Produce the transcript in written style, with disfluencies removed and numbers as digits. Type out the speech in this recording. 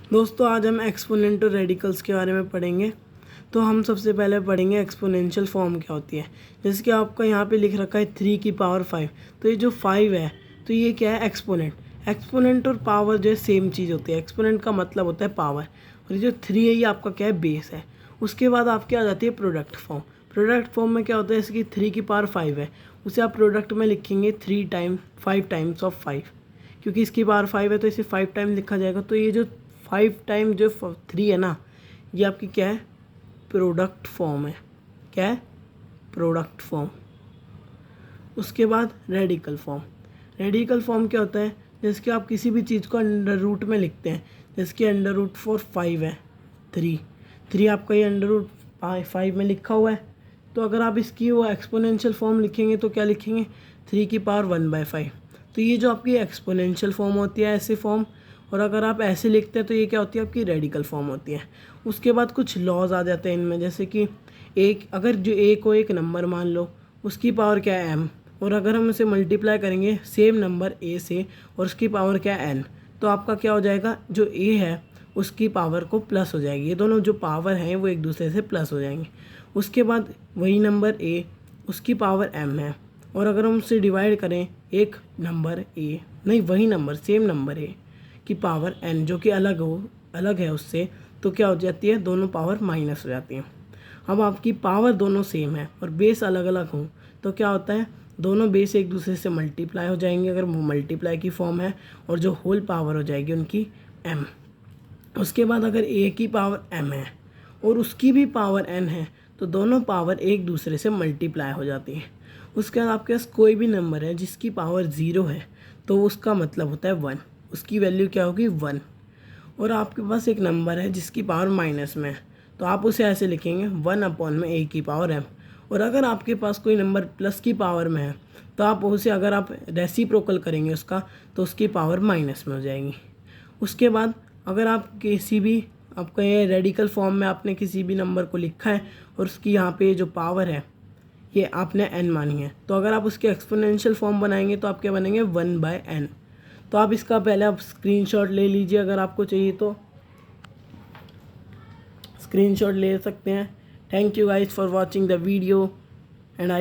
दोस्तों आज हम एक्सपोनेंट और रेडिकल्स के बारे में पढ़ेंगे। तो हम सबसे पहले पढ़ेंगे एक्सपोनेंशियल फॉर्म क्या होती है। जैसे कि आपका यहाँ पे लिख रखा है 3 की पावर 5, तो ये जो 5 है तो ये क्या है, एक्सपोनेंट। एक्सपोनेंट और पावर जो है सेम चीज़ होती है। एक्सपोनेंट का मतलब होता है पावर, और ये जो 3 है ये आपका क्या है, बेस है। उसके बाद आपकी आ जाती है प्रोडक्ट फॉर्म। प्रोडक्ट फॉर्म में क्या होता है, जैसे कि 3 की पावर 5 है, उसे आप प्रोडक्ट में लिखेंगे 5 टाइम्स ऑफ 5, क्योंकि इसकी पावर 5 है तो इसे 5 टाइम लिखा जाएगा। तो ये जो 5 टाइम जो 3 है ना, ये आपकी क्या है, प्रोडक्ट फॉर्म है। क्या है, प्रोडक्ट फॉर्म। उसके बाद रेडिकल फॉर्म। रेडिकल फॉर्म क्या होता है, जैसे कि आप किसी भी चीज़ को अंडर रूट में लिखते हैं। जैसे कि अंडर रूट फॉर 5 है 3 आपका, ये अंडर रूट 5 में लिखा हुआ है। तो अगर आप इसकी वो एक्सपोनेंशियल फॉर्म लिखेंगे तो क्या लिखेंगे, 3 की पावर 1/5। तो ये जो आपकी एक्सपोनेंशियल फॉर्म होती है, ऐसे फॉर्म। और अगर आप ऐसे लिखते हैं तो ये क्या होती है, आपकी रेडिकल फॉर्म होती है। उसके बाद कुछ लॉज आ जाते हैं इनमें, जैसे कि अगर जो ए को एक नंबर मान लो, उसकी पावर क्या है, m, और अगर हम उसे मल्टीप्लाई करेंगे सेम नंबर ए से और उसकी पावर क्या है, n, तो आपका क्या हो जाएगा, जो ए है उसकी पावर को प्लस हो जाएगी। ये दोनों जो पावर हैं वो एक दूसरे से प्लस हो जाएंगे। उसके बाद वही नंबर ए, उसकी पावर m है, और अगर हम उससे डिवाइड करें एक नंबर ए, नहीं वही नंबर, सेम नंबर ए की पावर n जो कि अलग है उससे, तो क्या हो जाती है, दोनों पावर माइनस हो जाती हैं। अब आपकी पावर दोनों सेम है और बेस अलग अलग हों तो क्या होता है, दोनों बेस एक दूसरे से मल्टीप्लाई हो जाएंगे अगर वो मल्टीप्लाई की फॉर्म है, और जो होल पावर हो जाएगी उनकी m। उसके बाद अगर a की पावर m है और उसकी भी पावर n है, तो दोनों पावर एक दूसरे से मल्टीप्लाई हो जाती है। उसके बाद आपके पास कोई भी नंबर है जिसकी पावर 0 है, तो उसका मतलब होता है 1, उसकी वैल्यू क्या होगी, 1। और आपके पास एक नंबर है जिसकी पावर माइनस में है, तो आप उसे ऐसे लिखेंगे 1/a की पावर m। और अगर आपके पास कोई नंबर प्लस की पावर में है, तो आप उसे अगर आप रेसिप्रोकल करेंगे उसका, तो उसकी पावर माइनस में हो जाएगी। उसके बाद अगर आप किसी भी, आपका ये रेडिकल फॉर्म में आपने किसी भी नंबर को लिखा है और उसकी यहाँ पे जो पावर है ये आपने n मानी है, तो अगर आप उसके एक्सपोनेंशियल फॉर्म बनाएंगे तो आप क्या बनेंगे, 1/n। तो आप इसका पहले आप स्क्रीनशॉट ले लीजिए, अगर आपको चाहिए तो स्क्रीनशॉट ले सकते हैं। Thank you guys for watching the video, and I